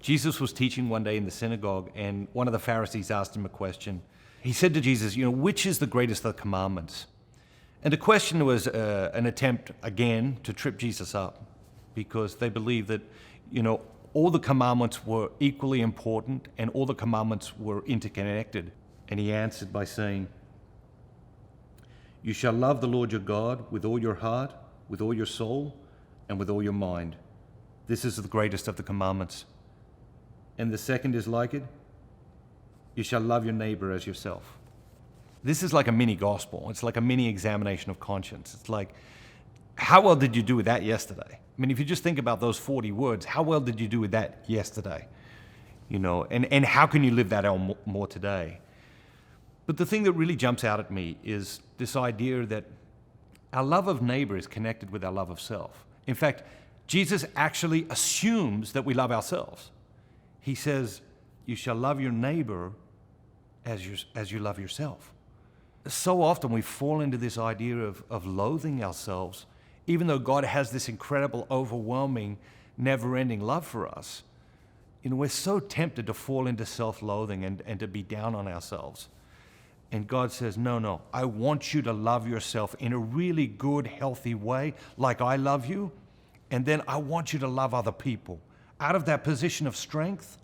Jesus was teaching one day in the synagogue, and one of the Pharisees asked him a question. He said to Jesus, which is the greatest of the commandments? And the question was an attempt, again, to trip Jesus up, because they believed that, all the commandments were equally important and all the commandments were interconnected. And he answered by saying, "You shall love the Lord your God with all your heart, with all your soul, and with all your mind. This is the greatest of the commandments. And the second is like it. You shall love your neighbor as yourself." This is like a mini gospel. It's like a mini examination of conscience. It's like, how well did you do with that yesterday? I mean, if you just think about those 40 words, how well did you do with that yesterday? And how can you live that out more today? But the thing that really jumps out at me is this idea that our love of neighbor is connected with our love of self. In fact, Jesus actually assumes that we love ourselves. He says, "You shall love your neighbor as you love yourself." So often we fall into this idea of loathing ourselves, even though God has this incredible, overwhelming, never-ending love for us. We're so tempted to fall into self-loathing and to be down on ourselves. And God says, no, I want you to love yourself in a really good, healthy way, like I love you. And then I want you to love other people. Out of that position of strength,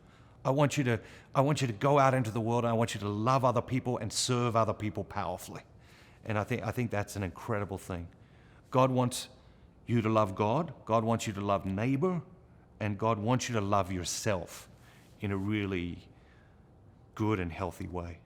I want you to go out into the world, and I want you to love other people and serve other people powerfully. And I think that's an incredible thing. God wants you to love God. God wants you to love neighbor. And God wants you to love yourself in a really good and healthy way.